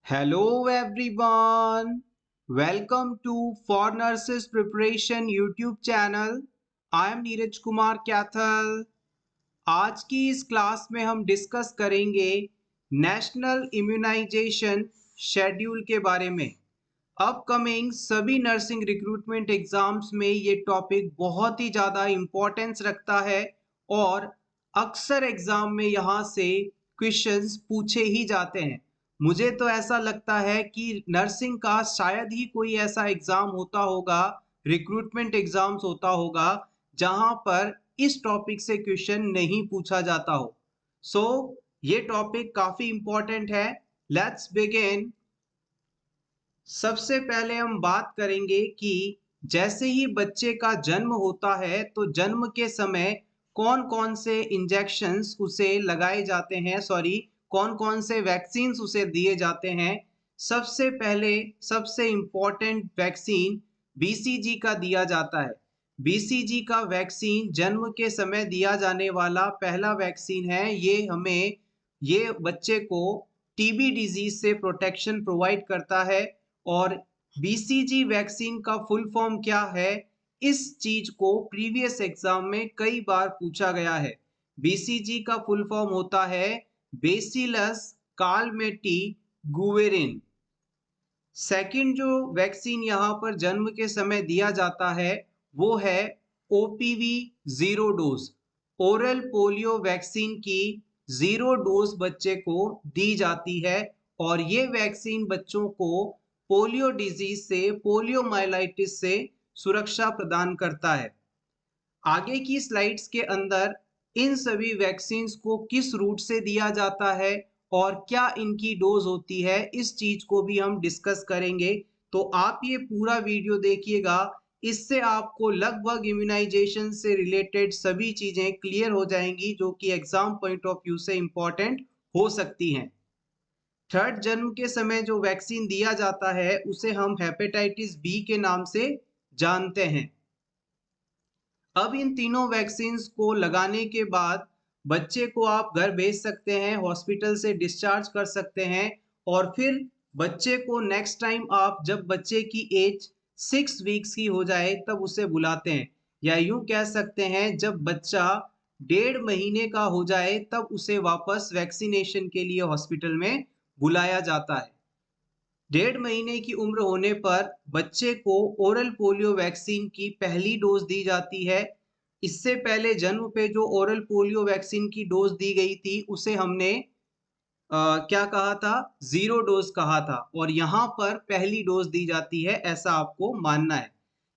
Hello everyone. Welcome to For Nurses Preparation YouTube channel. I am Neeraj Kumar Kaithal. आज की इस class में हम डिस्कस करेंगे नेशनल इम्यूनाइजेशन शेड्यूल के बारे में. अपकमिंग सभी नर्सिंग रिक्रूटमेंट एग्जाम्स में ये टॉपिक बहुत ही ज़्यादा इम्पोर्टेंस रखता है और अक्सर एग्जाम में यहाँ से क्वेश्चंस पूछे ही जाते हैं. मुझे तो ऐसा लगता है कि नर्सिंग का शायद ही कोई ऐसा एग्जाम होता होगा, रिक्रूटमेंट एग्जाम्स होता होगा जहां पर इस टॉपिक से क्वेश्चन नहीं पूछा जाता हो. सो ये टॉपिक काफी इंपॉर्टेंट है. Let's begin. सबसे पहले हम बात करेंगे कि जैसे ही बच्चे का जन्म होता है तो जन्म के समय कौन कौन से इंजेक्शंस उसे लगाए जाते हैं, कौन कौन से वैक्सीन्स उसे दिए जाते हैं. सबसे पहले सबसे इम्पोर्टेंट वैक्सीन बीसीजी का दिया जाता है. बीसीजी का वैक्सीन जन्म के समय दिया जाने वाला पहला वैक्सीन है. ये बच्चे को टीबी डिजीज से प्रोटेक्शन प्रोवाइड करता है. और बीसीजी वैक्सीन का फुल फॉर्म क्या है, इस चीज को प्रीवियस एग्जाम में कई बार पूछा गया है. बीसीजी का फुल फॉर्म होता है बेसिलस कालमेटी गुवेरिन. सेकंड जो वैक्सीन यहाँ पर जन्म के समय दिया जाता है वो है OPV zero dose. Oral polio vaccine की जीरो डोज बच्चे को दी जाती है और ये वैक्सीन बच्चों को पोलियो डिजीज से, पोलियोमाइलाइटिस से सुरक्षा प्रदान करता है. आगे की स्लाइड्स के अंदर इन सभी वैक्सीन्स को किस रूट से दिया जाता है और क्या इनकी डोज होती है, इस चीज को भी हम डिस्कस करेंगे. तो आप ये पूरा वीडियो देखिएगा, इससे आपको लगभग इम्यूनाइजेशन से रिलेटेड सभी चीजें क्लियर हो जाएंगी जो कि एग्जाम पॉइंट ऑफ व्यू से इंपॉर्टेंट हो सकती हैं. थर्ड, जन्म के समय जो वैक्सीन दिया जाता है उसे हम हेपेटाइटिस बी के नाम से जानते हैं. अब इन तीनों वैक्सीन को लगाने के बाद बच्चे को आप घर भेज सकते हैं, हॉस्पिटल से डिस्चार्ज कर सकते हैं और फिर बच्चे को नेक्स्ट टाइम आप जब बच्चे की एज 6 वीक्स की हो जाए तब उसे बुलाते हैं, या यूं कह सकते हैं जब बच्चा 1.5 महीने का हो जाए तब उसे वापस वैक्सीनेशन के लिए हॉस्पिटल में बुलाया जाता है. 1.5 महीने की उम्र होने पर बच्चे को ओरल पोलियो वैक्सीन की पहली डोज दी जाती है. इससे पहले जन्म पे जो ओरल पोलियो वैक्सीन की डोज दी गई थी उसे हमने क्या कहा था, जीरो डोज कहा था, और यहाँ पर पहली डोज दी जाती है, ऐसा आपको मानना है.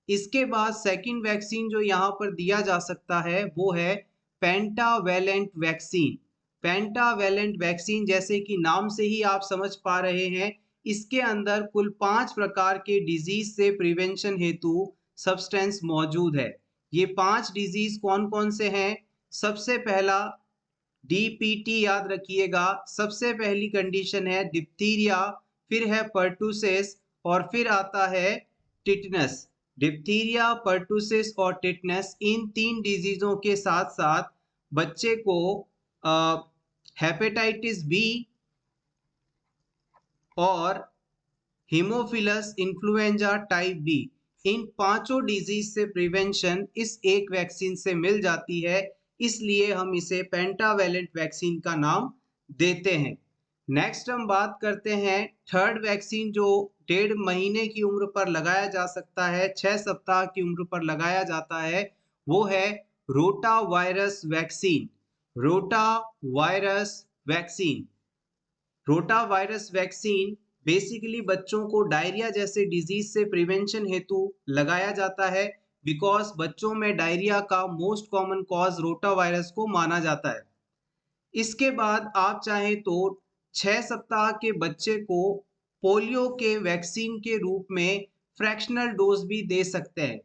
इसके बाद सेकंड वैक्सीन जो यहाँ पर दिया जा सकता है वो है पेंटावेलेंट वैक्सीन. पेंटावेलेंट वैक्सीन जैसे कि नाम से ही आप समझ पा रहे हैं, इसके अंदर कुल 5 प्रकार के डिजीज से प्रिवेंशन हेतु सब्सटेंस मौजूद है. ये 5 डिजीज कौन कौन से हैं? सबसे पहला डीपीटी याद रखिएगा. सबसे पहली कंडीशन है डिप्थीरिया, फिर है पर्टुसिस और फिर आता है टिटनस. डिप्थीरिया, पर्टुसिस और टिटनस, इन 3 डिजीजों के साथ साथ बच्चे को हेपेटाइटिस बी और हीमोफिलस इन्फ्लुएंजा टाइप बी, इन पांचों डिजीज से प्रिवेंशन इस एक वैक्सीन से मिल जाती है, इसलिए हम इसे पेंटावेलेंट वैक्सीन का नाम देते हैं. नेक्स्ट हम बात करते हैं थर्ड वैक्सीन जो 1.5 महीने की उम्र पर लगाया जा सकता है, 6 सप्ताह की उम्र पर लगाया जाता है, वो है rota virus vaccine. Rota virus vaccine. Rota virus vaccine basically बच्चों को डायरिया जैसे डिजीज से प्रिवेंशन हेतु लगाया जाता है, बिकॉज बच्चों में डायरिया का most common cause rota virus को माना जाता है. इसके बाद आप चाहें तो 6 सप्ताह के बच्चे को पोलियो के वैक्सीन के रूप में फ्रैक्शनल डोज भी दे सकते हैं.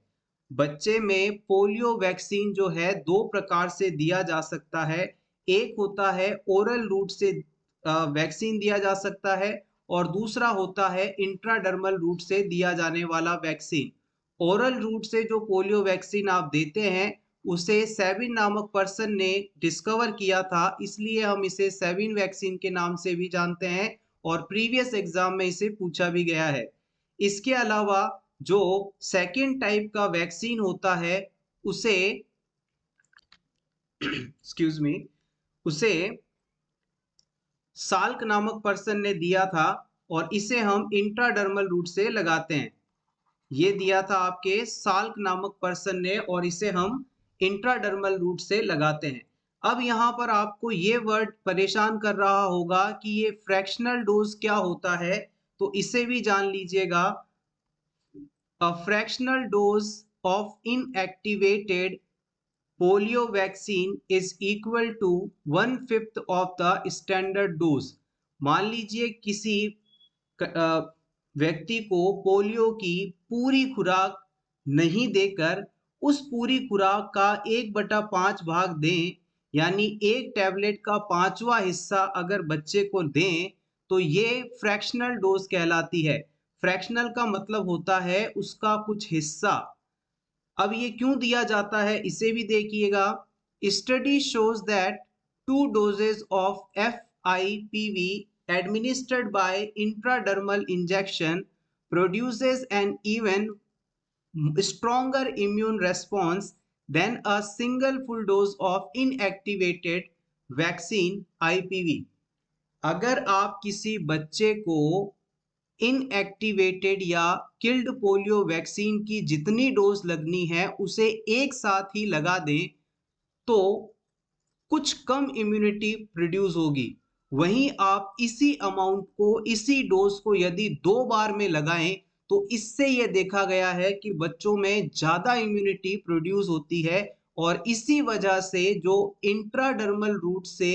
बच्चे में पोलियो वैक्सीन जो है 2 प्रकार से दिया जा सकता है. एक होता है ओरल रूट से वैक्सीन दिया जा सकता है और दूसरा होता है इंट्राडर्मल रूट से दिया जाने वाला वैक्सीन. ओरल रूट से जो पोलियो वैक्सीन आप देते हैं उसे सेविन नामक पर्सन ने डिस्कवर किया था, इसलिए हम इसे सेविन वैक्सीन के नाम से भी जानते हैं. और प्रीवियस एग्जाम में इसे पूछा भी गया है। इसके अलावा जो सेकेंड टाइप का वैक्सीन होता है उसे एक्सक्यूज मी, उसे साल्क नामक पर्सन ने दिया था और इसे हम इंट्राडर्मल रूट से लगाते हैं। ये दिया था आपके साल्क नामक पर्सन ने और इसे हम इंट्राडर्मल रूट से लगाते हैं। अब यहाँ पर आपको ये वर्ड परेशान कर रहा होगा कि ये फ्रैक्शनल डोज क्या होता है, तो इसे भी जान लीजिएगा। A fractional dose of inactivated polio vaccine is equal to 1/5 of the standard dose। मान लीजिए किसी व्यक्ति को पोलियो की पूरी खुराक नहीं देकर उस पूरी खुराक का 1/5 भाग दें, यानी एक टैबलेट का 5वां हिस्सा अगर बच्चे को दें तो ये फ्रैक्शनल डोज कहलाती है। फ्रैक्शनल का मतलब होता है उसका कुछ हिस्सा। अब ये क्यों दिया जाता है इसे भी देखिएगा। Study shows that 2 doses of FIPV administered by intradermal injection produces an even stronger immune response than a single full dose of inactivated vaccine IPV। अगर आप किसी बच्चे को इनएक्टिवेटेड या किल्ड पोलियो वैक्सीन की जितनी डोज लगनी है उसे एक साथ ही लगा दें तो कुछ कम इम्यूनिटी प्रोड्यूस होगी। वहीं आप इसी अमाउंट को, इसी डोज को यदि 2 बार में लगाएं तो इससे यह देखा गया है कि बच्चों में ज्यादा इम्यूनिटी प्रोड्यूस होती है। और इसी वजह से जो इंट्राडर्मल रूट से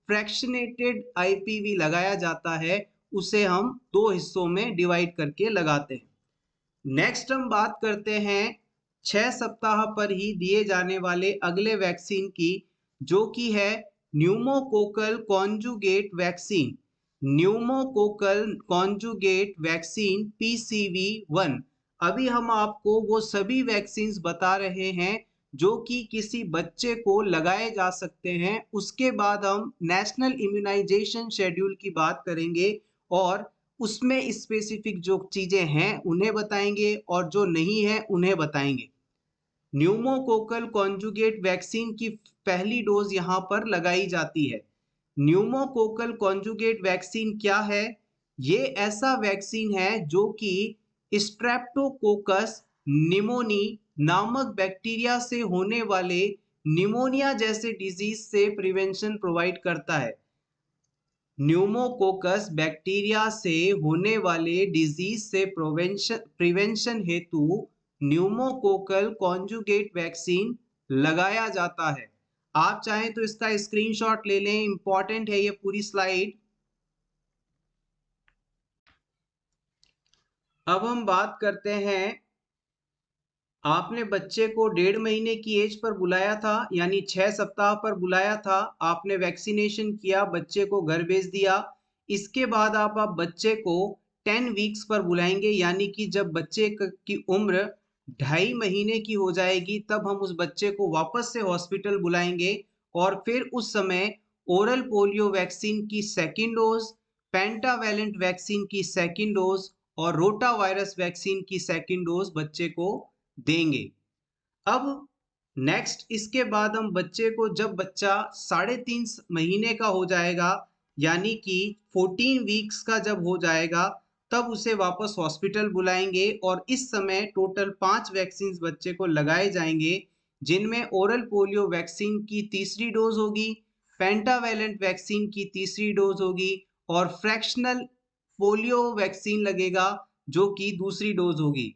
फ्रैक्शनेटेड IPV लगाया जाता है उसे हम 2 हिस्सों में डिवाइड करके लगाते हैं। नेक्स्ट हम बात करते हैं 6 सप्ताह पर ही दिए जाने वाले अगले वैक्सीन की, जो कि है pneumococcal conjugate vaccine. Pneumococcal conjugate vaccine PCV1। अभी हम आपको वो सभी वैक्सीन्स बता रहे हैं जो कि किसी बच्चे को लगाए जा सकते हैं। उसके बाद हम नेशनल इम्यूनाइजेशन शेड्यूल की बात करेंगे और उसमें स्पेसिफिक जो चीजें हैं उन्हें बताएंगे और जो नहीं है उन्हें बताएंगे। न्यूमोकोकल कॉन्जुगेट वैक्सीन की पहली डोज यहां पर लगाई जाती है। न्यूमोकोकल कॉन्जुगेट वैक्सीन क्या है? ये ऐसा वैक्सीन है जो कि स्ट्रेप्टोकोकस निमोनी नामक बैक्टीरिया से होने वाले निमोनिया जैसे डिजीज से प्रिवेंशन प्रोवाइड करता है। न्यूमोकोकस बैक्टीरिया से होने वाले डिजीज से प्रिवेंशन हेतु न्यूमोकोकल कॉन्जुगेट वैक्सीन लगाया जाता है। आप चाहें तो इसका स्क्रीनशॉट ले लें, इंपॉर्टेंट है ये पूरी स्लाइड। अब हम बात करते हैं, आपने बच्चे को 1.5 महीने की एज पर बुलाया था, यानी 6 सप्ताह पर बुलाया था, आपने वैक्सीनेशन किया, बच्चे को घर भेज दिया। इसके बाद आप बच्चे को 10 वीक्स पर बुलाएंगे, यानी कि जब बच्चे की उम्र 2.5 महीने की हो जाएगी तब हम उस बच्चे को वापस से हॉस्पिटल बुलाएंगे और फिर उस समय ओरल पोलियो वैक्सीन की सेकेंड डोज, पेंटावैलेंट वैक्सीन की सेकेंड डोज और रोटा वायरस वैक्सीन की सेकेंड डोज बच्चे को देंगे। अब नेक्स्ट इसके बाद हम बच्चे को, जब बच्चा 3.5 महीने का हो जाएगा यानी कि 14 वीक्स का जब हो जाएगा तब उसे वापस हॉस्पिटल बुलाएंगे और इस समय टोटल 5 वैक्सीन बच्चे को लगाए जाएंगे, जिनमें ओरल पोलियो वैक्सीन की तीसरी डोज होगी, पेंटावैलेंट वैक्सीन की तीसरी डोज होगी और फ्रैक्शनल पोलियो वैक्सीन लगेगा जो कि दूसरी डोज होगी।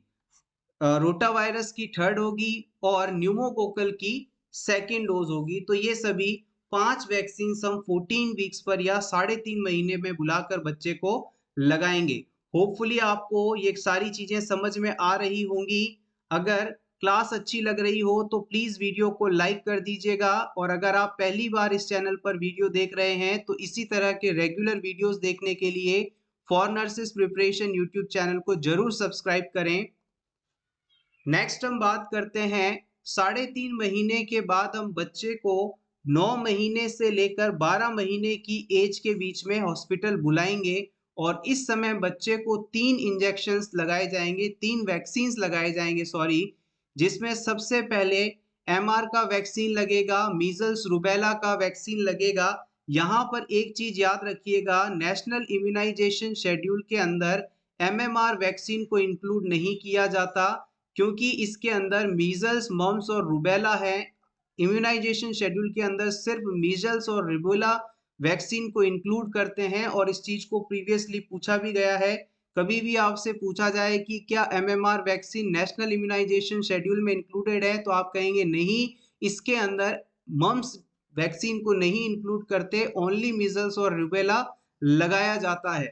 रोटा वायरस की थर्ड होगी और न्यूमोकोकल की सेकेंड डोज होगी। तो ये सभी 5 वैक्सीन हम 14 वीक्स पर या 3.5 महीने में बुलाकर बच्चे को लगाएंगे। होपफुली आपको ये सारी चीजें समझ में आ रही होंगी। अगर क्लास अच्छी लग रही हो तो प्लीज वीडियो को लाइक कर दीजिएगा और अगर आप पहली बार इस चैनल पर वीडियो देख रहे हैं तो इसी तरह के रेगुलर वीडियोस देखने के लिए for nurses preparation YouTube channel को जरूर सब्सक्राइब करें। नेक्स्ट हम बात करते हैं 3.5 महीने के बाद हम बच्चे को 9 महीने से लेकर 12 महीने की एज के बीच में हॉस्पिटल बुलाएंगे और इस समय बच्चे को 3 इंजेक्शंस लगाए जाएंगे, 3 वैक्सीन्स लगाए जाएंगे सॉरी, जिसमें सबसे पहले एमआर का वैक्सीन लगेगा, मीजल्स रूबेला का वैक्सीन लगेगा। यहाँ पर एक चीज याद रखिएगा, नेशनल इम्यूनाइजेशन शेड्यूल के अंदर एमएमआर वैक्सीन को इंक्लूड नहीं किया जाता, क्योंकि इसके अंदर मीजल्स, मम्स और रूबेला है। इम्यूनाइजेशन शेड्यूल के अंदर सिर्फ मीजल्स और रूबेला वैक्सीन को इंक्लूड करते हैं, और इस चीज को प्रीवियसली पूछा भी गया है। कभी भी आपसे पूछा जाए कि क्या MMR vaccine national immunisation schedule में इंक्लूडेड है, तो आप कहेंगे नहीं, इसके अंदर मम्स वैक्सीन को नहीं इंक्लूड करते, ओनली मीजल्स और रूबेला लगाया जाता है।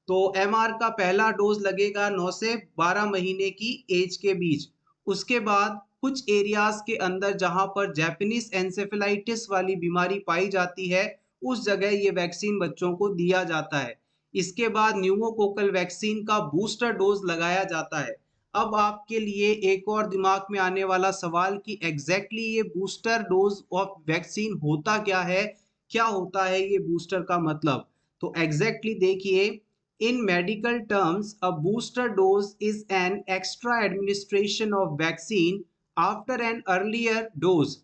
तो एमआर का पहला डोज लगेगा 9 से 12 महीने की एज के बीच। उसके बाद कुछ एरियाज के अंदर जहां पर जापानीज एन्सेफेलाइटिस वाली बीमारी पाई जाती है, उस जगह ये वैक्सीन बच्चों को दिया जाता है। इसके बाद न्यूमोकोकल वैक्सीन का बूस्टर डोज लगाया जाता है। अब आपके लिए एक और दिमाग में आने वाला सवाल कि एग्जैक्टली ये बूस्टर डोज ऑफ वैक्सीन होता क्या है, क्या होता है ये बूस्टर का मतलब। तो एग्जैक्टली देखिए, in medical terms a booster dose is an extra administration of vaccine after an earlier dose।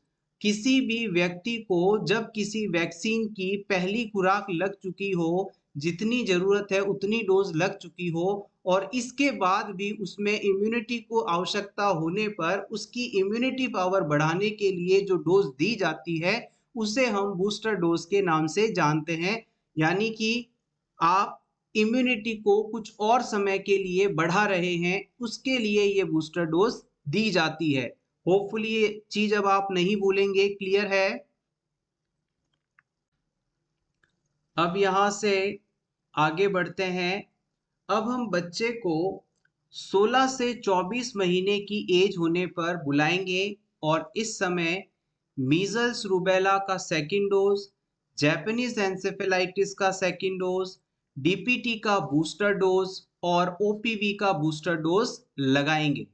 किसी भी व्यक्ति को जब किसी वैक्सीन की पहली खुराक लग चुकी हो, जितनी जरूरत है उतनी डोज लग चुकी हो, और इसके बाद भी उसमें इम्यूनिटी को आवश्यकता होने पर उसकी इम्यूनिटी पावर बढ़ाने के लिए जो डोज दी जाती है, उसे हम बूस्टर डोज के नाम से जानते हैं। यानी कि आप इम्यूनिटी को कुछ और समय के लिए बढ़ा रहे हैं, उसके लिए ये बूस्टर डोज दी जाती है। होपफुली ये चीज अब आप नहीं भूलेंगे, क्लियर है। अब यहां से आगे बढ़ते हैं। अब हम बच्चे को 16 से 24 महीने की एज होने पर बुलाएंगे, और इस समय मीजल्स रूबेला का सेकेंड डोज, जापानीज एन्सेफेलाइटिस का सेकेंड डोज, डीपीटी का बूस्टर डोज और ओपीवी का बूस्टर डोज लगाएंगे।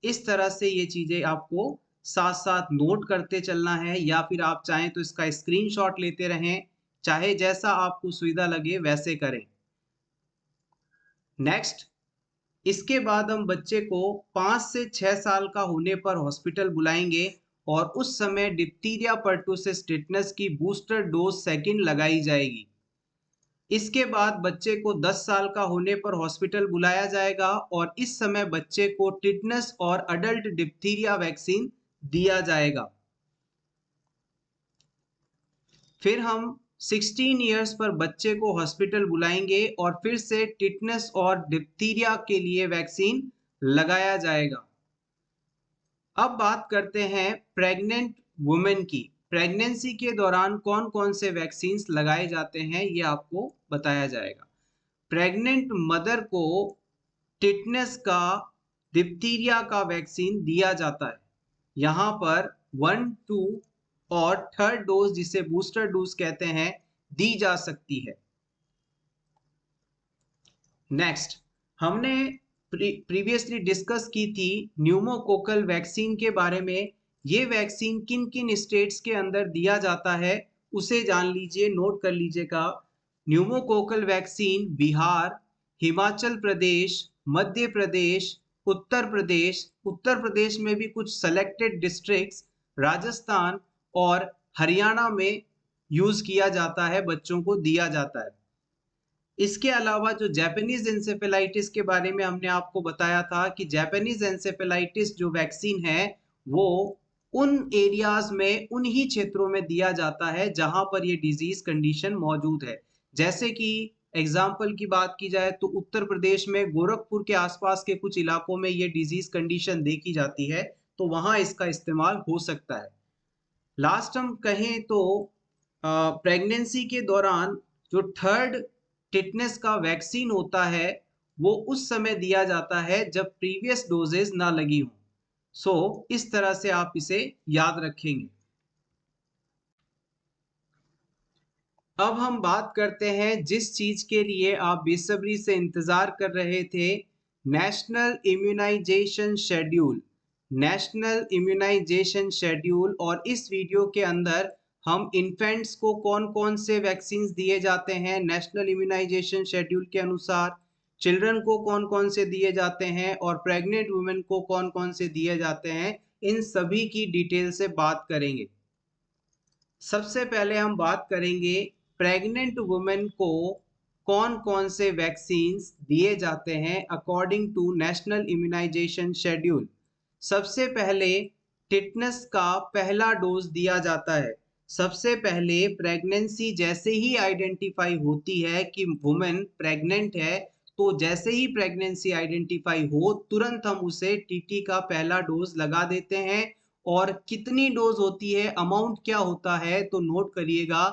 इस तरह से ये चीजें आपको साथ साथ नोट करते चलना है, या फिर आप चाहें तो इसका स्क्रीनशॉट लेते रहें, चाहे जैसा आपको सुविधा लगे वैसे करें। नेक्स्ट, इसके बाद हम बच्चे को 5 से 6 साल का होने पर हॉस्पिटल बुलाएंगे, और उस समय डिप्थीरिया पर्टुसिस टिटनस की बूस्टर डोज सेकंड लगाई जाएगी। इसके बाद बच्चे को 10 साल का होने पर हॉस्पिटल बुलाया जाएगा, और इस समय बच्चे को टिटनस और अडल्ट डिप्थीरिया वैक्सीन दिया जाएगा। फिर हम 16 इयर्स पर बच्चे को हॉस्पिटल बुलाएंगे, और फिर से टिटनस और डिप्थीरिया के लिए वैक्सीन लगाया जाएगा। अब बात करते हैं प्रेग्नेंट वुमेन की। प्रेगनेंसी के दौरान कौन कौन से वैक्सीन्स लगाए जाते हैं, ये आपको बताया जाएगा। प्रेग्नेंट मदर को टिटनस का, डिप्थीरिया का वैक्सीन दिया जाता है। यहाँ पर 1, 2 और थर्ड डोज, जिसे बूस्टर डोज कहते हैं, दी जा सकती है। नेक्स्ट, हमने प्रीवियसली डिस्कस की थी न्यूमोकोकल वैक्सीन के बारे में। ये वैक्सीन किन किन स्टेट्स के अंदर दिया जाता है उसे जान लीजिए, नोट कर लीजिएगा। न्यूमोकोकल वैक्सीन बिहार, हिमाचल प्रदेश, मध्य प्रदेश, उत्तर प्रदेश में भी कुछ सेलेक्टेड डिस्ट्रिक्ट्स, राजस्थान और हरियाणा में यूज किया जाता है, बच्चों को दिया जाता है। इसके अलावा जो जापानीज एन्सेफेलाइटिस के बारे में हमने आपको बताया था कि जापानीज एन्सेफेलाइटिस जो वैक्सीन है, वो उन एरियाज में, उन्हीं क्षेत्रों में दिया जाता है जहां पर ये डिजीज कंडीशन मौजूद है। जैसे कि एग्जाम्पल की बात की जाए तो उत्तर प्रदेश में गोरखपुर के आसपास के कुछ इलाकों में ये डिजीज कंडीशन देखी जाती है, तो वहां इसका इस्तेमाल हो सकता है। लास्ट हम कहें तो प्रेगनेंसी के दौरान जो थर्ड टिटनेस का वैक्सीन होता है, वो उस समय दिया जाता है जब प्रीवियस डोजेस ना लगी हो। सो इस तरह से आप इसे याद रखेंगे। अब हम बात करते हैं जिस चीज के लिए आप बेसब्री से इंतजार कर रहे थे, national immunisation schedule. National immunisation schedule, और इस वीडियो के अंदर हम इन्फेंट्स को कौन कौन से वैक्सीन दिए जाते हैं नेशनल इम्यूनाइजेशन शेड्यूल के अनुसार, चिल्ड्रन को कौन कौन से दिए जाते हैं और प्रेग्नेंट वुमेन को कौन कौन से दिए जाते हैं, इन सभी की डिटेल से बात करेंगे। सबसे पहले हम बात करेंगे प्रेग्नेंट वुमेन को कौन कौन से वैक्सीन्स दिए जाते हैं according to national immunisation schedule. सबसे पहले टिटनेस का पहला डोज दिया जाता है। सबसे पहले प्रेगनेंसी जैसे ही आइडेंटिफाई होती है कि वुमेन प्रेग्नेंट है, तो जैसे ही प्रेगनेंसी आइडेंटिफाई हो तुरंत हम उसे टीटी का पहला डोज लगा देते हैं। और कितनी डोज होती है, अमाउंट क्या होता है, तो नोट करिएगा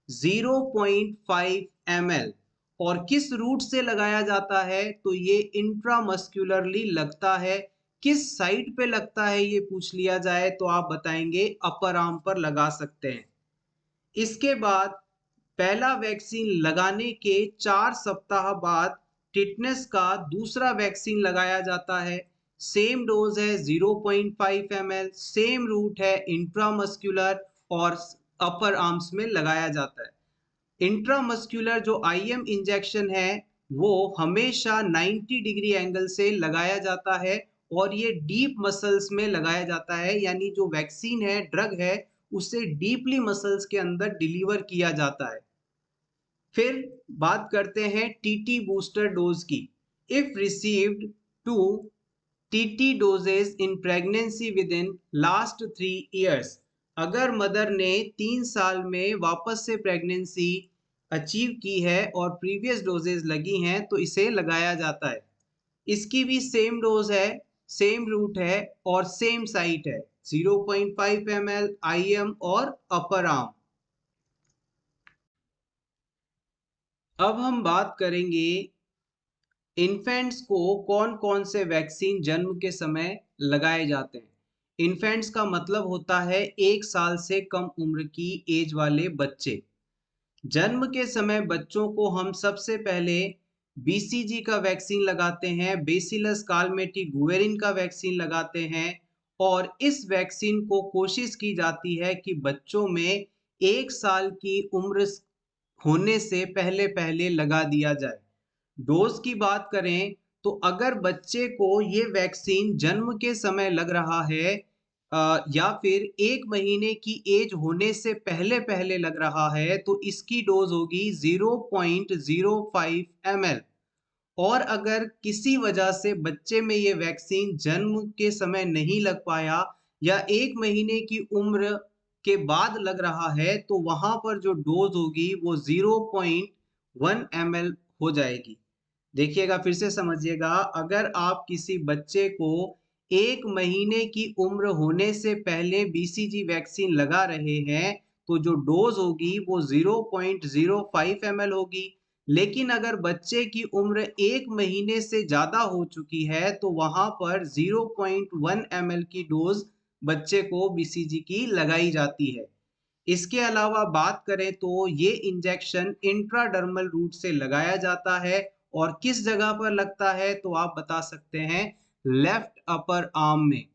0.5 ml। और किस रूट से लगाया जाता है, तो ये इंट्रामस्कुलरली लगता है। किस साइड पे लगता है ये पूछ लिया जाए तो आप बताएंगे अपर आर्म पर लगा सकते हैं। इसके बाद पहला वैक्सीन लगाने के 4 सप्ताह बाद टिटनेस का दूसरा वैक्सीन लगाया जाता है। सेम डोज है 0.5 ml, सेम रूट है इंट्रामस्कुलर और अपर आर्म्स में लगाया जाता है। इंट्रामस्कुलर जो आईएम इंजेक्शन है वो हमेशा 90 डिग्री एंगल से लगाया जाता है और ये डीप मसल्स में लगाया जाता है, यानी जो वैक्सीन है, ड्रग है, उसे डीपली मसल्स के अंदर डिलीवर किया जाता है। फिर बात करते हैं टीटी बूस्टर डोज की। If received 2 TT doses in pregnancy with in last 3 years, अगर मदर ने 3 साल में वापस से प्रेगनेंसी अचीव की है और प्रीवियस डोजेस लगी हैं तो इसे लगाया जाता है। इसकी भी सेम डोज है, सेम रूट है और सेम साइट है, 0.5 ml IM और अपर आर्म। अब हम बात करेंगे इन्फेंट्स को कौन कौन से वैक्सीन जन्म के समय लगाए जाते हैं। इन्फेंट्स का मतलब होता है 1 साल से कम उम्र की एज वाले बच्चे। जन्म के समय बच्चों को हम सबसे पहले बीसीजी का वैक्सीन लगाते हैं, बेसिलस कालमेटी गुएरिन का वैक्सीन लगाते हैं। और इस वैक्सीन को कोशिश की जाती है कि बच्चों में 1 साल की उम्र होने से पहले पहले लगा दिया जाए। डोज की बात करें तो अगर बच्चे को ये वैक्सीन जन्म के समय लग रहा है या फिर 1 महीने की एज होने से पहले पहले लग रहा है तो इसकी डोज होगी 0.05 ml। और अगर किसी वजह से बच्चे में ये वैक्सीन जन्म के समय नहीं लग पाया या 1 महीने की उम्र के बाद लग रहा है तो वहां पर जो डोज होगी वो 0.1 ml हो जाएगी। देखिएगा, फिर से समझिएगा, अगर आप किसी बच्चे को 1 महीने की उम्र होने से पहले बीसीजी वैक्सीन लगा रहे हैं तो जो डोज होगी वो 0.05 ml होगी। लेकिन अगर बच्चे की उम्र 1 महीने से ज़्यादा हो चुकी है तो वहाँ पर 0.1 ml की डोज बच्चे को बीसीजी की लगाई जाती है। इसके अलावा बात करें तो ये इंजेक्शन इंट्राडर्मल रूट से लगाया जाता है। और किस जगह पर लगता है तो आप बता सकते हैं लेफ्ट अपर आर्म में।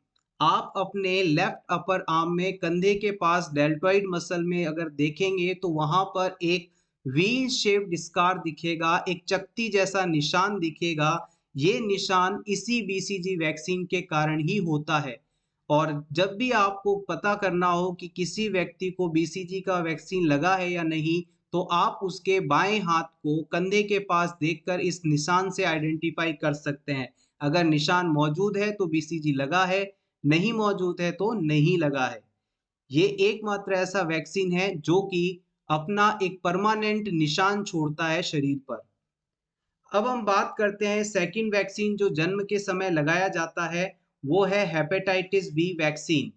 आप अपने लेफ्ट अपर आर्म में कंधे के पास डेल्टॉइड मसल में अगर देखेंगे तो वहां पर एक व्हील शेप्ड स्कार दिखेगा, एक चकती जैसा निशान दिखेगा। ये निशान इसी बीसीजी वैक्सीन के कारण ही होता है। और जब भी आपको पता करना हो कि किसी व्यक्ति को बीसीजी का वैक्सीन लगा है या नहीं, तो आप उसके बाएं हाथ को कंधे के पास देखकर इस निशान से आइडेंटिफाई कर सकते हैं। अगर निशान मौजूद है तो बीसीजी लगा है, नहीं मौजूद है तो नहीं लगा है। ये एकमात्र ऐसा वैक्सीन है जो कि अपना एक परमानेंट निशान छोड़ता है शरीर पर। अब हम बात करते हैं सेकंड वैक्सीन जो जन्म के समय लगाया जाता है, वो है हेपेटाइटिस बी वैक्सीन।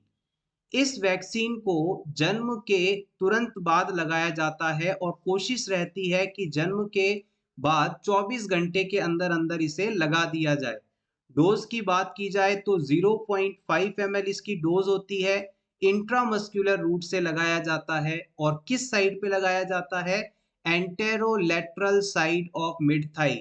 इस वैक्सीन को जन्म के तुरंत बाद लगाया जाता है और कोशिश रहती है कि जन्म के बाद 24 घंटे के अंदर अंदर इसे लगा दिया जाए। डोज की बात की जाए तो 0.5 ml इसकी डोज होती है। इंट्रामस्कुलर रूट से लगाया जाता है और किस साइड पे लगाया जाता है, anterolateral side of mid thigh.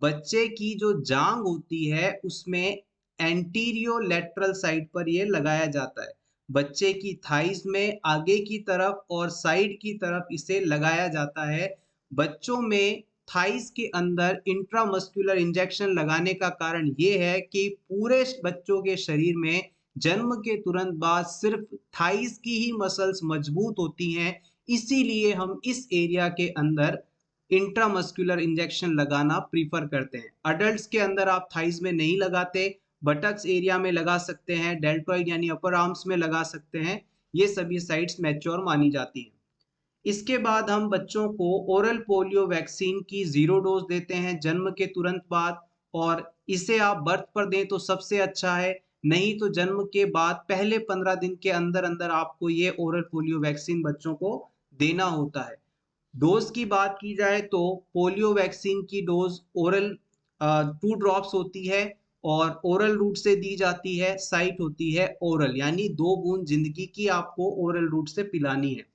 बच्चे की जो जांग होती है उसमें एंटीरियो लेटरल साइड पर ये लगाया जाता है। बच्चे की थाइस में आगे की तरफ और साइड की तरफ इसे लगाया जाता है। बच्चों में थाइस के अंदर इंट्रामस्कुलर इंजेक्शन लगाने का कारण ये है कि पूरे बच्चों के शरीर में जन्म के तुरंत बाद सिर्फ थाइस की ही मसल्स मजबूत होती हैं, इसीलिए हम इस एरिया के अंदर इंट्रामस्कुलर इंजेक्शन लगाना प्रीफर करते हैं। अडल्ट्स के अंदर आप थाइस में नहीं लगाते, बटक्स एरिया में लगा सकते हैं, डेल्टॉइड यानी अपर आर्म्स में लगा सकते हैं। ये सभी साइट्स मैच्योर मानी जाती हैं। इसके बाद हम बच्चों को ओरल पोलियो वैक्सीन की 0 डोज देते हैं जन्म के तुरंत बाद, और इसे आप बर्थ पर दें तो सबसे अच्छा है, नहीं तो जन्म के बाद पहले 15 दिन के अंदर अंदर आपको ये ओरल पोलियो वैक्सीन बच्चों को देना होता है। डोज की बात की जाए तो पोलियो वैक्सीन की डोज ओरल 2 ड्रॉप्स होती है और ओरल रूट से दी जाती है। साइट होती है ओरल, यानी 2 बूंद जिंदगी की आपको ओरल रूट से पिलानी है।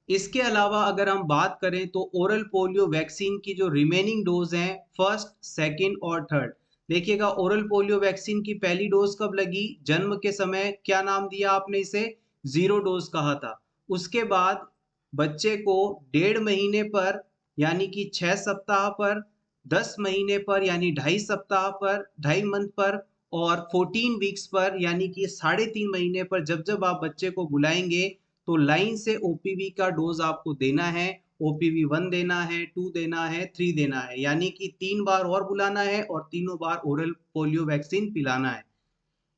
इसके अलावा अगर हम बात करें तो ओरल पोलियो वैक्सीन की जो रिमेनिंग डोज हैं, फर्स्ट, सेकंड और थर्ड, देखिएगा ओरल पोलियो वैक्सीन की पहली डोज कब लगी? जन्म के समय। क्या नाम दिया आपने इसे? 0 डोज कहा था। उसके बाद बच्चे को 1.5 महीने पर यानी कि 6 सप्ताह पर, 10 महीने पर यानी 2.5 सप्ताह पर, 2.5 मंथ पर, और 14 वीक्स पर यानी कि 3.5 महीने पर जब जब आप बच्चे को बुलाएंगे तो लाइन से ओपीवी का डोज आपको देना है। ओपीवी 1 देना है, 2 देना है, 3 देना है, यानी कि 3 बार और बुलाना है और तीनों बार ओरल पोलियो वैक्सीन पिलाना है।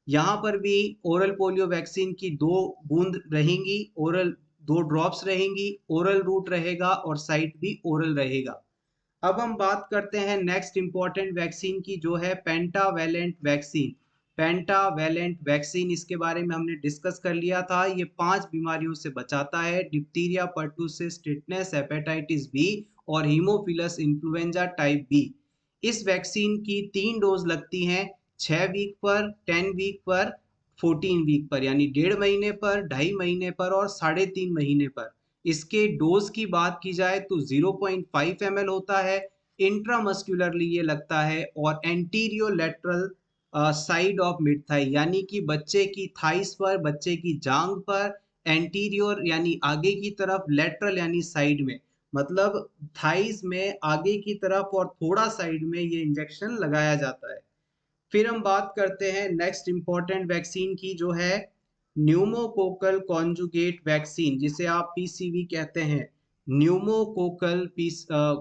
यहाँ पर भी ओरल पोलियो वैक्सीन की 2 बूंद रहेंगी, ओरल 2 ड्रॉप्स रहेंगी, ओरल रूट रहेगा और साइट भी ओरल रहेगा। अब हम बात करते हैं नेक्स्ट इंपॉर्टेंट वैक्सीन की, जो है पेंटावैलेंट वैक्सीन। पेंटावैलेंट वैक्सीन, इसके बारे में हमने डिस्कस कर लिया था। ये 5 बीमारियों से बचाता है: diphtheria, pertussis, tetanus, hepatitis B और हीमोफिलस इन्फ्लुएंजा टाइप बी। इस वैक्सीन की 3 डोज लगती हैं, 6 वीक पर, 10 वीक पर, 14 वीक पर, यानी 1.5 महीने पर, 2.5 महीने पर और 3.5 महीने पर। इसके डोज की बात की जाए तो 0.5 ml होता है, इंट्रामस्कुलरली ये लगता है, और anterior lateral side of mid thigh, यानी कि बच्चे की थाइस पर, बच्चे की जांग पर, एंटीरियर यानी आगे की तरफ, लेटरल यानी साइड में, मतलब थाइस में आगे की तरफ और थोड़ा साइड में ये इंजेक्शन लगाया जाता है। फिर हम बात करते हैं नेक्स्ट इंपॉर्टेंट वैक्सीन की, जो है न्यूमोकोकल कॉन्जुगेट वैक्सीन, जिसे आप पीसीवी कहते हैं। न्यूमोकोकल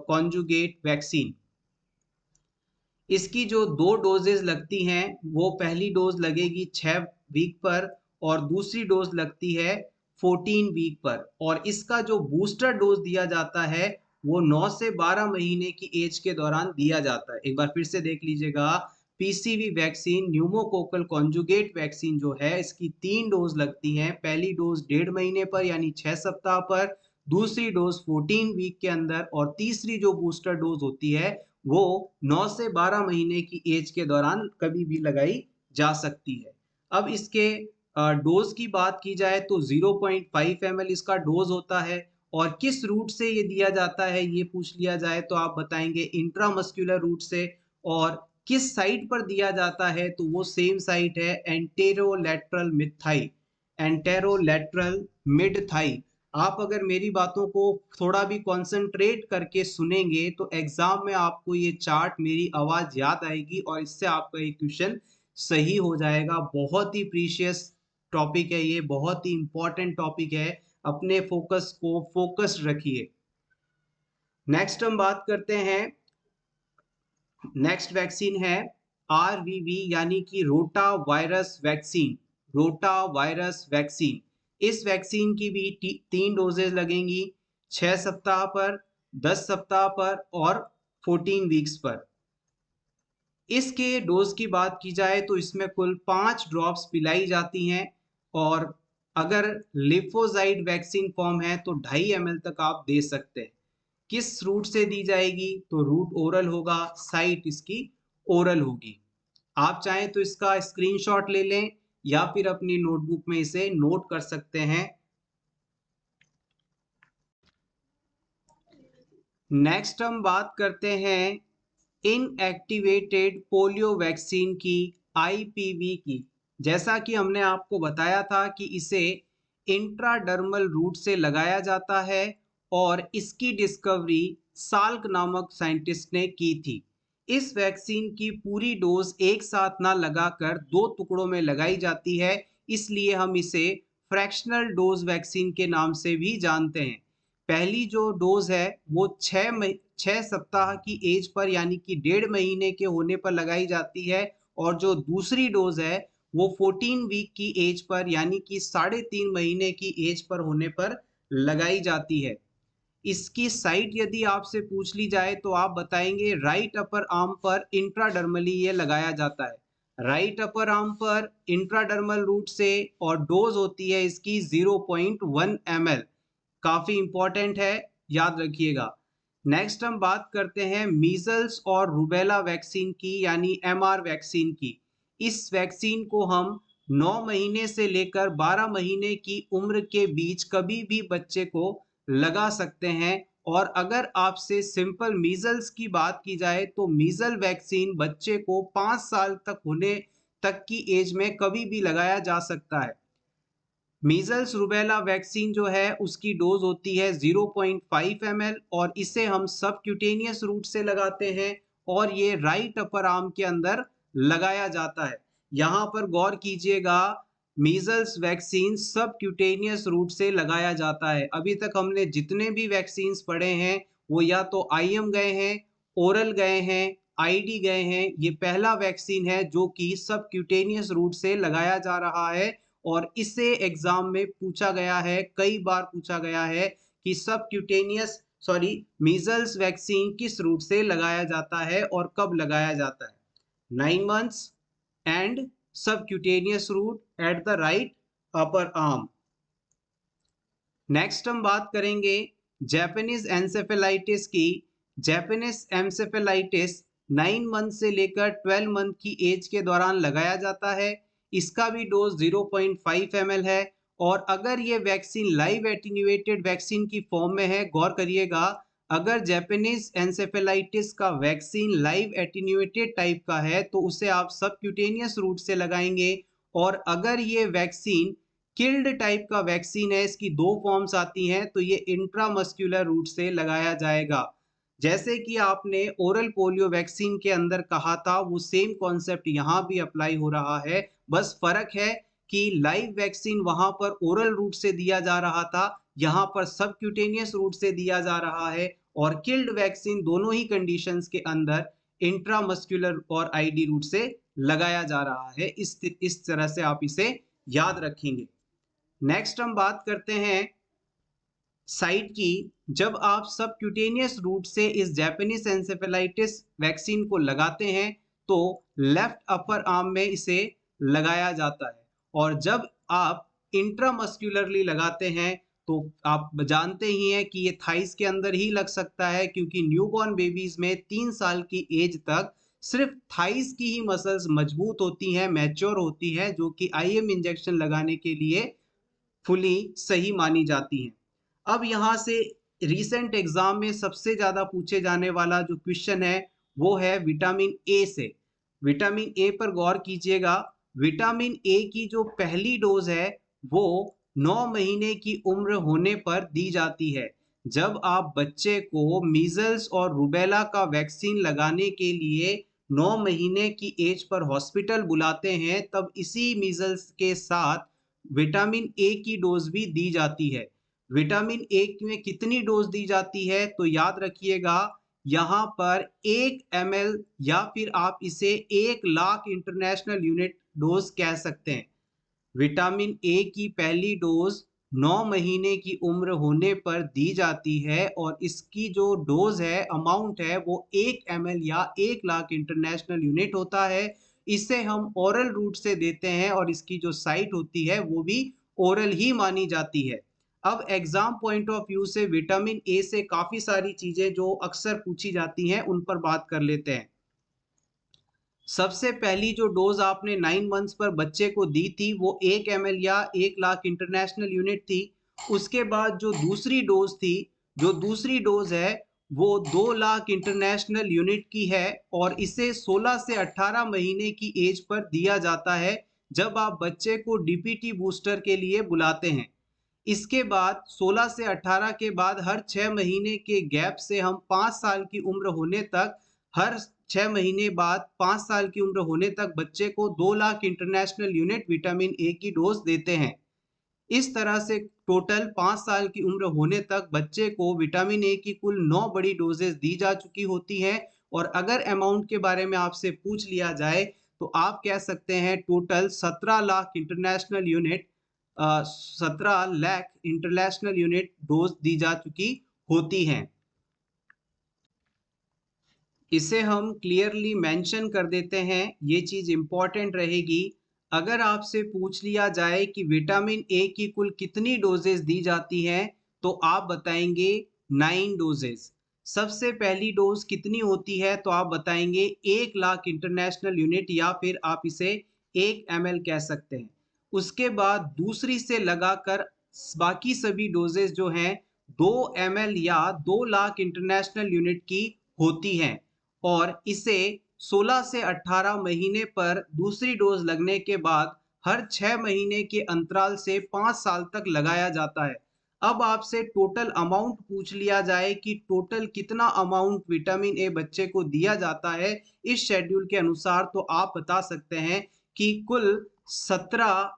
कॉन्जुगेट वैक्सीन, इसकी जो 2 डोजेज लगती हैं, वो पहली डोज लगेगी 6 वीक पर और दूसरी डोज लगती है 14 वीक पर, और इसका जो बूस्टर डोज दिया जाता है वो 9 से 12 महीने की एज के दौरान दिया जाता है। एक बार फिर से देख लीजिएगा, PCV vaccine pneumococcal conjugate vaccine जो है, इसकी 3 डोज लगती हैं। पहली डोज 1.5 महीने पर यानी 6 सप्ताह पर, दूसरी डोज 14 वीक के अंदर, और तीसरी जो बूस्टर डोज होती है वो 9 से 12 महीने की एज के दौरान कभी भी लगाई जा सकती है। अब इसके डोज की बात की जाए तो 0.5 ml इसका डोज होता है, और किस रूट से ये दिया जाता है ये पूछ लिया जाए तो आप बताएंगे इंट्रामस्कुलर रूट से। और किस साइट पर दिया जाता है तो वो सेम साइट है, anterolateral mid thigh. Anterolateral mid thigh. आप अगर मेरी बातों को थोड़ा भी कंसंट्रेट करके सुनेंगे तो एग्जाम में आपको ये चार्ट, मेरी आवाज याद आएगी और इससे आपका ये क्वेश्चन सही हो जाएगा। बहुत ही प्रीशियस टॉपिक है ये, बहुत ही इंपॉर्टेंट टॉपिक है, अपने फोकस को फोकस्ड रखिए। नेक्स्ट हम बात करते हैं, नेक्स्ट वैक्सीन है आरवीवी यानी कि rota virus vaccine. Rota virus vaccine, इस वैक्सीन की भी 3 डोजेज लगेंगी, 6 सप्ताह पर, 10 सप्ताह पर और 14 वीक्स पर। इसके डोज की बात की जाए तो इसमें कुल 5 ड्रॉप्स पिलाई जाती हैं, और अगर लिफोजाइड वैक्सीन फॉर्म है तो 2.5 ml तक आप दे सकते हैं। किस रूट से दी जाएगी तो रूट ओरल होगा, साइट इसकी ओरल होगी। आप चाहें तो इसका स्क्रीनशॉट ले लें या फिर अपनी नोटबुक में इसे नोट कर सकते हैं। नेक्स्ट हम बात करते हैं इनएक्टिवेटेड पोलियो वैक्सीन की, आईपीवी की। जैसा कि हमने आपको बताया था कि इसे इंट्राडर्मल रूट से लगाया जाता है और इसकी डिस्कवरी साल्क नामक साइंटिस्ट ने की थी। इस वैक्सीन की पूरी डोज एक साथ ना लगाकर 2 टुकड़ों में लगाई जाती है, इसलिए हम इसे फ्रैक्शनल डोज वैक्सीन के नाम से भी जानते हैं। पहली जो डोज है वो 6 सप्ताह की एज पर यानी कि 1.5 महीने के होने पर लगाई जाती है और जो दूसरी डोज है वो 14 वीक की एज पर यानी कि 3.5 महीने की एज पर होने पर लगाई जाती है। इसकी साइट यदि आपसे पूछ ली जाए तो आप बताएंगे राइट अपर आर्म पर इंट्राडर्मली ये लगाया जाता है। राइट अपर आर्म पर इंट्राडर्मल रूट से और डोज होती है इसकी 0.1 ml। काफी इंपॉर्टेंट है, याद रखिएगा। नेक्स्ट हम बात करते हैं मीजल्स और रूबेला वैक्सीन की यानी एमआर वैक्सीन की। इस वैक्सीन को हम 9 महीने से लेकर 12 महीने की उम्र के बीच कभी भी बच्चे को लगा सकते हैं। और अगर आपसे सिंपल मीजल्स की बात की जाए तो मीजल वैक्सीन बच्चे को 5 साल तक होने तक की एज में कभी भी लगाया जा सकता है। मीजल्स रूबेला वैक्सीन जो है उसकी डोज होती है 0.5 ml और इसे हम सबक्यूटेनियस रूट से लगाते हैं और ये राइट अपर आर्म के अंदर लगाया जाता है। यहाँ पर गौर कीजिएगा, मीजल्स वैक्सीन सबक्यूटेनियस रूट से लगाया जाता है। अभी तक हमने जितने भी वैक्सीन पढ़े हैं वो या तो आईएम गए हैं, ओरल गए हैं, आईडी गए हैं। ये पहला वैक्सीन है जो कि सबक्यूटेनियस रूट से लगाया जा रहा है और इसे एग्जाम में पूछा गया है, कई बार पूछा गया है कि मीजल्स वैक्सीन किस रूट से लगाया जाता है और कब लगाया जाता है। 9 months and subcutaneous route at the right upper arm. Next हम बात करेंगे जापानीज एंसेफेलाइटिस की। जापानीज एंसेफेलाइटिस 9 मंथ से लेकर 12 मंथ की एज के दौरान लगाया जाता है। इसका भी डोज 0.5 ml है और अगर ये वैक्सीन लाइव एटीन्यूएटेड वैक्सीन की फॉर्म में है, गौर करिएगा, अगर जापानीज एंसेफेलाइटिस का वैक्सीन लाइव एटीन्यूएटेड टाइप का है तो उसे आप सबक्यूटेनियस रूट से लगाएंगे। और अगर ये वैक्सीन किल्ड टाइप का वैक्सीन है, इसकी 2 फॉर्म्स आती हैं, तो ये इंट्रामस्कुलर रूट से लगाया जाएगा। जैसे कि आपने ओरल पोलियो वैक्सीन के अंदर कहा था वो सेम कॉन्सेप्ट यहाँ भी अप्लाई हो रहा है। बस फर्क है कि लाइव वैक्सीन वहां पर ओरल रूट से दिया जा रहा था, यहाँ पर सबक्यूटेनियस रूट से दिया जा रहा है। और किल्ड वैक्सीन दोनों ही कंडीशंस के अंदर इंट्रामस्कुलर और आईडी रूट से लगाया जा रहा है। इस तरह से आप इसे याद रखेंगे। नेक्स्ट हम बात करते हैं साइट की। जब आप सबक्यूटेनियस रूट से इस जापानीज एंसेफेलाइटिस वैक्सीन को लगाते हैं तो लेफ्ट अपर आर्म में इसे लगाया जाता है और जब आप इंट्रामस्कुलरली लगाते हैं तो आप जानते ही हैं कि ये थाइस के अंदर ही लग सकता है, क्योंकि न्यूबॉर्न बेबीज में 3 साल की एज तक सिर्फ थाइस की ही मसल्स मजबूत होती हैं, मैच्योर होती हैं, जो कि आईएम इंजेक्शन लगाने के लिए फुली सही मानी जाती हैं। अब यहाँ से रीसेंट एग्जाम में सबसे ज्यादा पूछे जाने वाला जो क्वेश्चन है वो है विटामिन ए से। विटामिन ए पर गौर कीजिएगा। विटामिन ए की जो पहली डोज है वो 9 महीने की उम्र होने पर दी जाती है। जब आप बच्चे को मीजल्स और रूबेला का वैक्सीन लगाने के लिए 9 महीने की एज पर हॉस्पिटल बुलाते हैं तब इसी मीजल्स के साथ विटामिन ए की डोज भी दी जाती है। विटामिन ए में कितनी डोज दी जाती है तो याद रखिएगा, यहाँ पर 1 ml या फिर आप इसे 1 लाख इंटरनेशनल यूनिट डोज कह सकते हैं। विटामिन ए की पहली डोज 9 महीने की उम्र होने पर दी जाती है और इसकी जो डोज है, अमाउंट है, वो 1 ml या 1 लाख इंटरनेशनल यूनिट होता है। इसे हम ओरल रूट से देते हैं और इसकी जो साइट होती है वो भी ओरल ही मानी जाती है। अब एग्जाम पॉइंट ऑफ व्यू से विटामिन ए से काफी सारी चीजें जो अक्सर पूछी जाती हैं उन पर बात कर लेते हैं। सबसे पहली जो डोज आपने 9 मंथ्स पर बच्चे को दी थी वो 1 ml या 1 लाख इंटरनेशनल यूनिट थी। उसके बाद जो दूसरी डोज है वो 2 लाख इंटरनेशनल यूनिट की है और इसे 16 से 18 महीने की एज पर दिया जाता है। जब आप बच्चे को डीपीटी बूस्टर के लिए बुलाते हैं। इसके बाद 16 से 18 के बाद हर 6 महीने के गैप से हम 5 साल की उम्र होने तक, हर 6 महीने बाद 5 साल की उम्र होने तक बच्चे को 2 lakh international unit vitamin A की डोज देते हैं। इस तरह से टोटल 5 साल की उम्र होने तक बच्चे को विटामिन ए की कुल 9 बड़ी डोजेस दी जा चुकी होती हैं। और अगर अमाउंट के बारे में आपसे पूछ लिया जाए तो आप कह सकते हैं total 17 lakh international unit 17 lakh international unit dose दी जा चुकी होती हैं। इसे हम क्लियरली मेंशन कर देते हैं, ये चीज इंपॉर्टेंट रहेगी। अगर आपसे पूछ लिया जाए कि विटामिन ए की कुल कितनी डोजेस दी जाती हैं तो आप बताएंगे 9 डोजेस। सबसे पहली डोज कितनी होती है तो आप बताएंगे 1 लाख इंटरनेशनल यूनिट, या फिर आप इसे 1 ml कह सकते हैं। उसके बाद दूसरी से लगाकर बाकी सभी डोजेस जो हैं 2 ml या 2 लाख इंटरनेशनल यूनिट की होती हैं। और इसे 16 से 18 महीने पर दूसरी डोज लगने के बाद हर 6 महीने के अंतराल से 5 साल तक लगाया जाता है। अब आपसे टोटल अमाउंट पूछ लिया जाए कि टोटल कितना अमाउंट विटामिन ए बच्चे को दिया जाता है इस शेड्यूल के अनुसार, तो आप बता सकते हैं कि कुल 17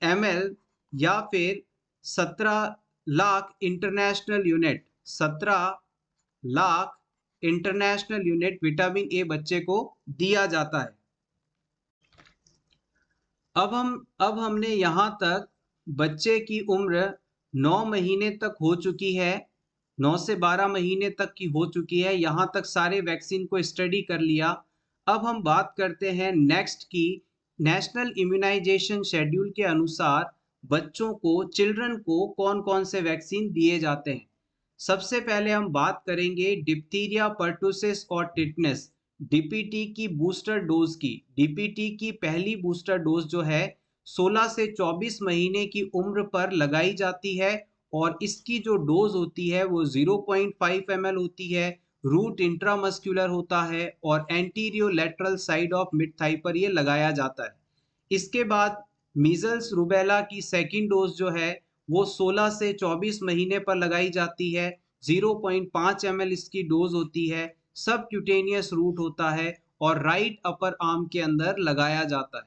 ml या फिर 17 lakh international unit, 17 lakh international unit vitamin A बच्चे को दिया जाता है। अब हमने यहाँ तक बच्चे की उम्र 9 महीने तक हो चुकी है, 9 से 12 महीने तक की हो चुकी है। यहाँ तक सारे वैक्सीन को स्टडी कर लिया। अब हम बात करते हैं नेक्स्ट की, नेशनल इम्यूनाइजेशन शेड्यूल के अनुसार बच्चों को, चिल्ड्रन को कौन कौन से वैक्सीन दिए जाते हैं। सबसे पहले हम बात करेंगे डिप्थीरिया, पर्टुसिस और टिटनेस डीपीटी की बूस्टर डोज की। डीपीटी की पहली बूस्टर डोज जो है 16 से 24 महीने की उम्र पर लगाई जाती है और इसकी जो डोज होती है वो 0.5 ml होती है। रूट इंट्रामस्कुलर होता है और anterior lateral side of mid thigh पर ये लगाया जाता है। इसके बाद मीजल्स रूबेला की सेकेंड डोज जो है वो 16 से 24 महीने पर लगाई जाती है। 0.5 ml इसकी डोज होती है। सब क्यूटेनियस रूट होता है और राइट अपर आर्म के अंदर लगाया जाता है।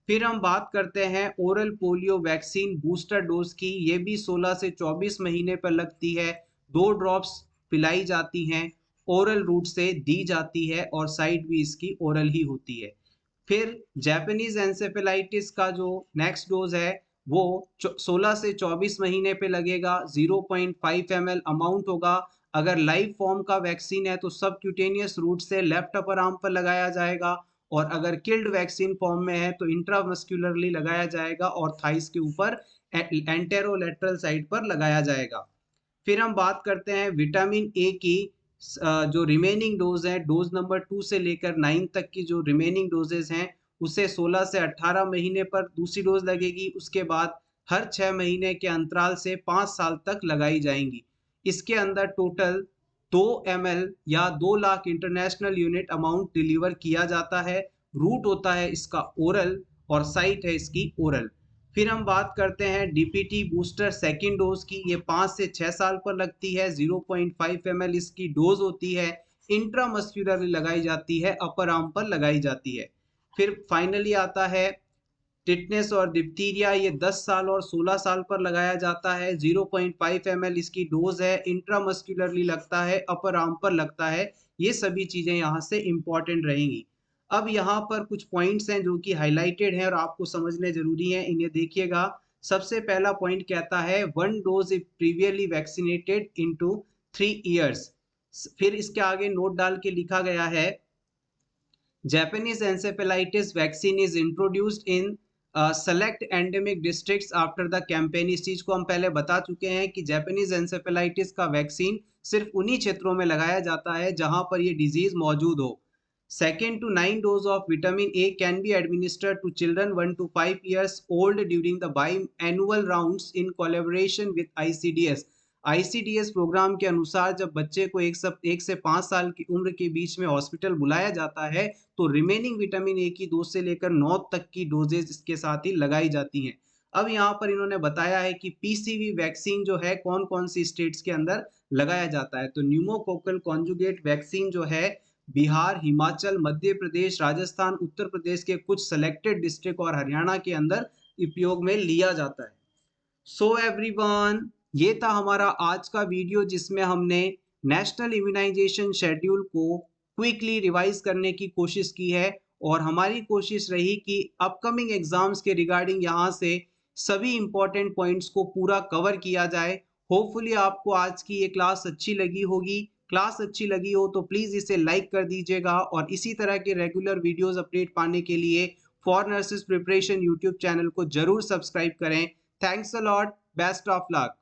फिर हम बात करते हैं oral polio vaccine booster dose की। ये भी 16 से 24 महीने पर लगती है। 2 ड्रॉप्स पिलाई जाती हैं, ओरल रूट से दी जाती है और साइड भी इसकी ओरल ही होती है। फिर जापानीज एंसेफेलाइटिस का जो नेक्स्ट डोज है वो 16 से 24 महीने पे लगेगा। 0.5 ml अमाउंट होगा। अगर लाइव फॉर्म का वैक्सीन है तो सब क्यूटेनियस रूट से लेफ्ट अपर आर्म पर लगाया जाएगा और अगर किल्ड वैक्सीन फॉर्म में है तो इंट्रामस्कुलरली लगाया जाएगा और थाइस के ऊपर एंटेरोलेटरल साइड पर लगाया जाएगा। फिर हम बात करते हैं विटामिन ए की जो रिमेनिंग डोज है, डोज नंबर 2 से लेकर 9 तक की जो रिमेनिंग डोजेस हैं उसे 16 से 18 महीने पर दूसरी डोज लगेगी। उसके बाद हर 6 महीने के अंतराल से 5 साल तक लगाई जाएंगी। इसके अंदर टोटल 2 ml या 2 lakh international unit amount deliver किया जाता है। रूट होता है इसका ओरल और साइट है इसकी ओरल। फिर हम बात करते हैं डीपीटी बूस्टर सेकेंड डोज की। ये 5 से 6 साल पर लगती है। 0.5 ml इसकी डोज होती है। इंट्रामस्कुलरली लगाई जाती है, अपर आर्म पर लगाई जाती है। फिर फाइनली आता है टिटनेस और डिप्थीरिया। ये 10 साल और 16 साल पर लगाया जाता है। 0.5 ml इसकी डोज है। इंट्रामस्कुलरली लगता है, अपर आर्म पर लगता है। ये सभी चीजें यहाँ से इंपॉर्टेंट रहेंगी। अब यहाँ पर कुछ पॉइंट्स हैं जो कि हाईलाइटेड हैं और आपको समझने जरूरी हैं, इन्हें देखिएगा। सबसे पहला पॉइंट कहता है 1 dose if previously vaccinated into 3 years. फिर इसके आगे नोट डाल के लिखा गया है Japanese encephalitis vaccine is introduced in select endemic districts after the campaign। इस चीज को हम पहले बता चुके हैं कि जापानीज एंसेफेलाइटिस का वैक्सीन सिर्फ उन्हीं क्षेत्रों में लगाया जाता है जहां पर ये डिजीज मौजूद हो। Second to 9 dose of vitamin A can be administered to children 1 to 5 years old during the biannual rounds in collaboration with ICDS। ICDS programme के अनुसार जब बच्चे को 1 से 5 साल की उम्र के बीच में हॉस्पिटल बुलाया जाता है, तो रिमेनिंग विटामिन ए की 2 से लेकर 9 तक की डोजेज इसके साथ ही लगाई जाती हैं। अब यहाँ पर इन्होंने बताया है कि पीसीवी वैक्सीन जो है कौन-कौन सी स्टेट्स के अंदर लगाया जाता है। तो न्यूमोकोकल कॉन्जुगेट वैक्सीन जो है बिहार, हिमाचल, मध्य प्रदेश, राजस्थान, उत्तर प्रदेश के कुछ सेलेक्टेड डिस्ट्रिक्ट और हरियाणा के अंदर उपयोग में लिया जाता है। सो एवरीवन, ये था हमारा आज का वीडियो जिसमें हमने नेशनल इम्यूनाइजेशन शेड्यूल को क्विकली रिवाइज करने की कोशिश की है और हमारी कोशिश रही कि अपकमिंग एग्जाम्स के रिगार्डिंग यहाँ से सभी इंपॉर्टेंट पॉइंट्स को पूरा कवर किया जाए। होपफुली आपको आज की ये क्लास अच्छी लगी होगी। क्लास अच्छी लगी हो तो प्लीज़ इसे लाइक कर दीजिएगा और इसी तरह के रेगुलर वीडियोस अपडेट पाने के लिए for nurses preparation YouTube channel को जरूर सब्सक्राइब करें। Thanks a lot. Best of luck.